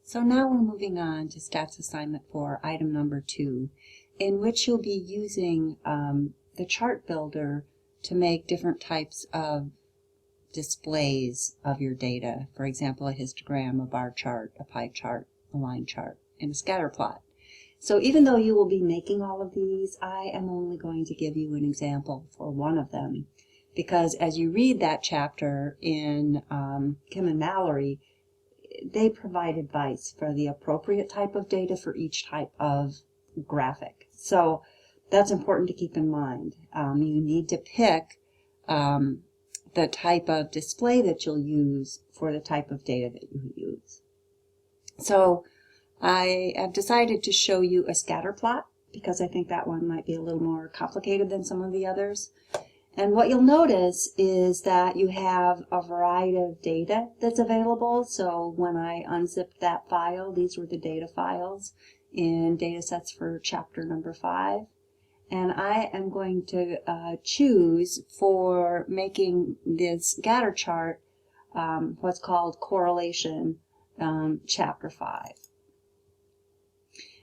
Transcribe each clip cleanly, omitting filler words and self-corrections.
So now we're moving on to stats assignment for item number 2, in which you'll be using the chart builder to make different types of displays of your data. For example, a histogram, a bar chart, a pie chart, a line chart, and a scatter plot. So even though you will be making all of these, I am only going to give you an example for one of them, because as you read that chapter in Kim and Mallory, they provide advice for the appropriate type of data for each type of graphic. So that's important to keep in mind. You need to pick the type of display that you'll use for the type of data that you use. So I have decided to show you a scatter plot because I think that one might be a little more complicated than some of the others. And what you'll notice is that you have a variety of data that's available. So when I unzipped that file, these were the data files in datasets for chapter number 5. And I am going to choose for making this scatter chart what's called correlation chapter 5.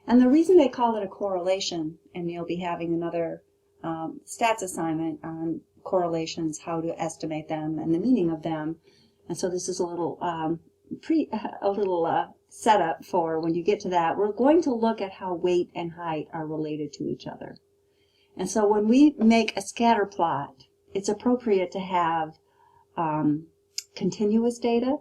And the reason they call it a correlation, and you'll be having another stats assignment on correlations, how to estimate them, and the meaning of them. And so this is a little setup for when you get to that. We're going to look at how weight and height are related to each other. And so when we make a scatter plot, it's appropriate to have continuous data,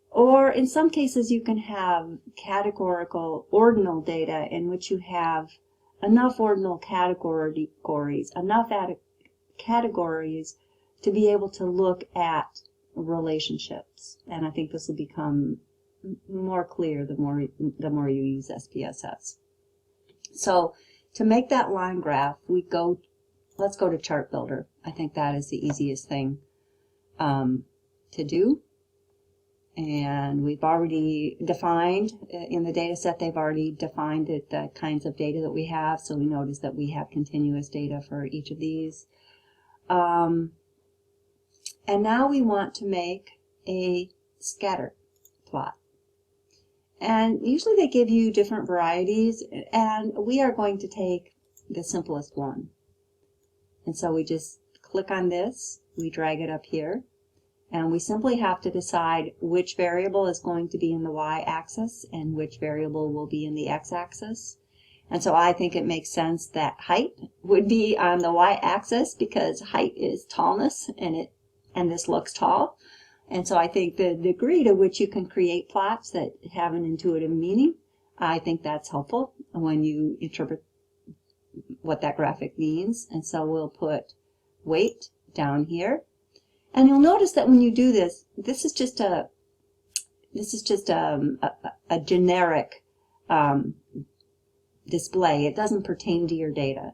or in some cases you can have categorical ordinal data in which you have enough ordinal categories, enough categories to be able to look at relationships. And I think this will become more clear the more you use SPSS. So to make that line graph, let's go to Chartbuilder. I think that is the easiest thing to do. And we've already defined, in the data set, they've already defined the kinds of data that we have. So we notice that we have continuous data for each of these. And now we want to make a scatter plot. And usually they give you different varieties, and we are going to take the simplest one. And so we just click on this, we drag it up here, and we simply have to decide which variable is going to be in the y-axis and which variable will be in the x-axis. And so I think it makes sense that height would be on the y-axis because height is tallness, and this looks tall. And so I think the degree to which you can create plots that have an intuitive meaning, I think that's helpful when you interpret what that graphic means. And so we'll put weight down here. And you'll notice that when you do this, this is just a generic display. It doesn't pertain to your data.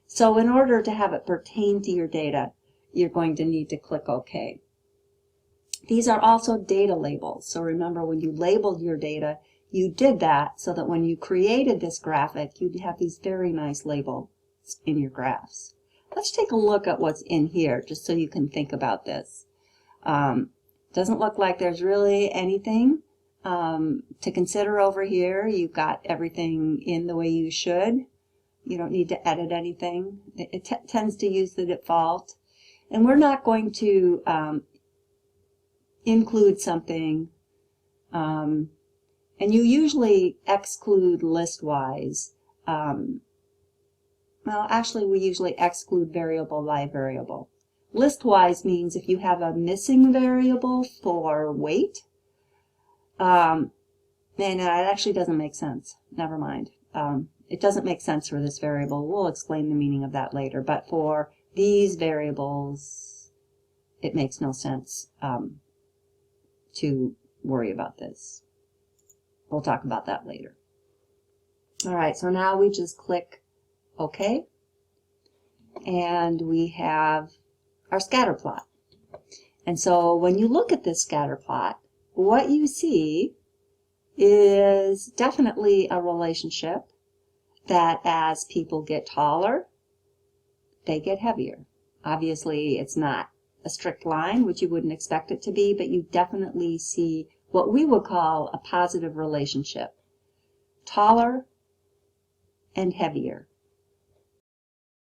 So in order to have it pertain to your data, you're going to need to click OK. These are also data labels. So remember, when you labeled your data, you did that so that when you created this graphic, you'd have these very nice labels in your graphs. Let's take a look at what's in here, just so you can think about this. Doesn't look like there's really anything to consider over here. You've got everything in the way you should. You don't need to edit anything. It tends to use the default. And we're not going to include something, and you usually exclude list-wise. Well, actually, we usually exclude variable by variable. List-wise means if you have a missing variable for weight, and it actually doesn't make sense. Never mind. It doesn't make sense for this variable. We'll explain the meaning of that later. But for these variables, it makes no sense to worry about this. We'll talk about that later. All right, so now we just click OK, and we have our scatter plot. And so when you look at this scatter plot, what you see is definitely a relationship that as people get taller, they get heavier. Obviously, it's not a strict line, which you wouldn't expect it to be, but you definitely see what we would call a positive relationship. Taller and heavier.